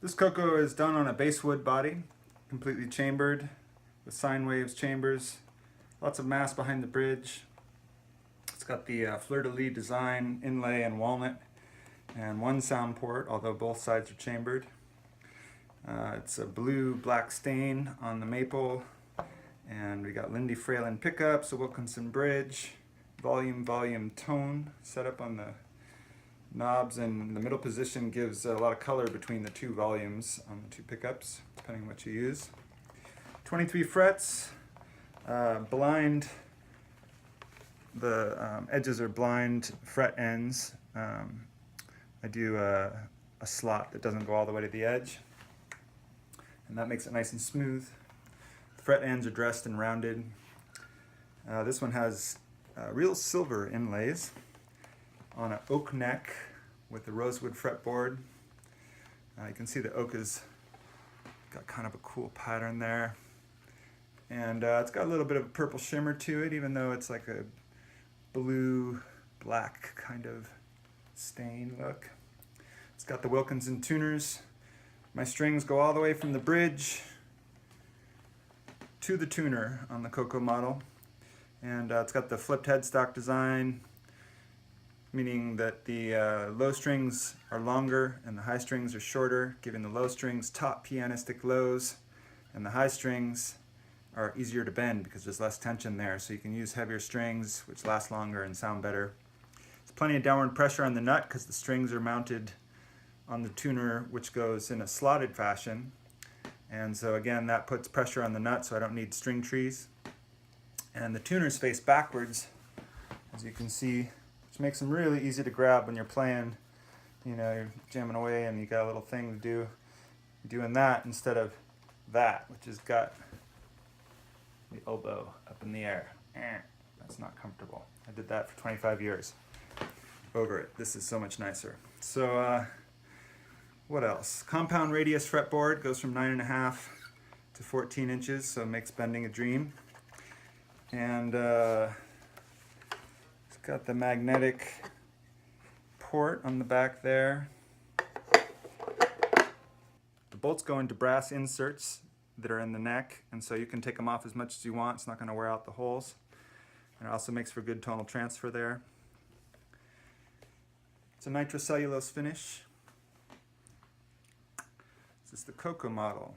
This Coco is done on a basswood body, completely chambered with sine waves chambers, lots of mass behind the bridge. It's got the Fleur design, inlay, and walnut, and one sound port, although both sides are chambered. It's a blue-black stain on the maple, and we got Lindy Fralin pickups, a Wilkinson bridge, volume, tone set up on the knobs, and the middle position gives a lot of color between the two volumes on the two pickups, depending on what you use. 23 frets, blind, the edges are blind fret ends. I do a slot that doesn't go all the way to the edge, and that makes it nice and smooth. The fret ends are dressed and rounded. This one has real silver inlays on an oak neck with the rosewood fretboard. You can see the oak has got kind of a cool pattern there. And it's got a little bit of a purple shimmer to it, even though it's like a blue-black kind of stain look. It's got the Wilkinson tuners. My strings go all the way from the bridge to the tuner on the Coco model. And it's got the flipped headstock design, meaning that the low strings are longer and the high strings are shorter, giving the low strings top pianistic lows, and the high strings are easier to bend because there's less tension there, so you can use heavier strings which last longer and sound better. There's plenty of downward pressure on the nut because the strings are mounted on the tuner, which goes in a slotted fashion, and so again that puts pressure on the nut, so I don't need string trees. And the tuners face backwards, as you can see, which makes them really easy to grab when you're playing. You know, you're jamming away and you got a little thing to do. You're doing that instead of that, which has got the elbow up in the air. That's not comfortable. I did that for 25 years. Over it. This is so much nicer. So, what else? Compound radius fretboard goes from 9.5 to 14 inches, so it makes bending a dream. And it's got the magnetic port on the back there. The bolts go into brass inserts that are in the neck, and so you can take them off as much as you want. It's not going to wear out the holes. And it also makes for good tonal transfer there. It's a Nitro Cellulose finish. This is the Coco model.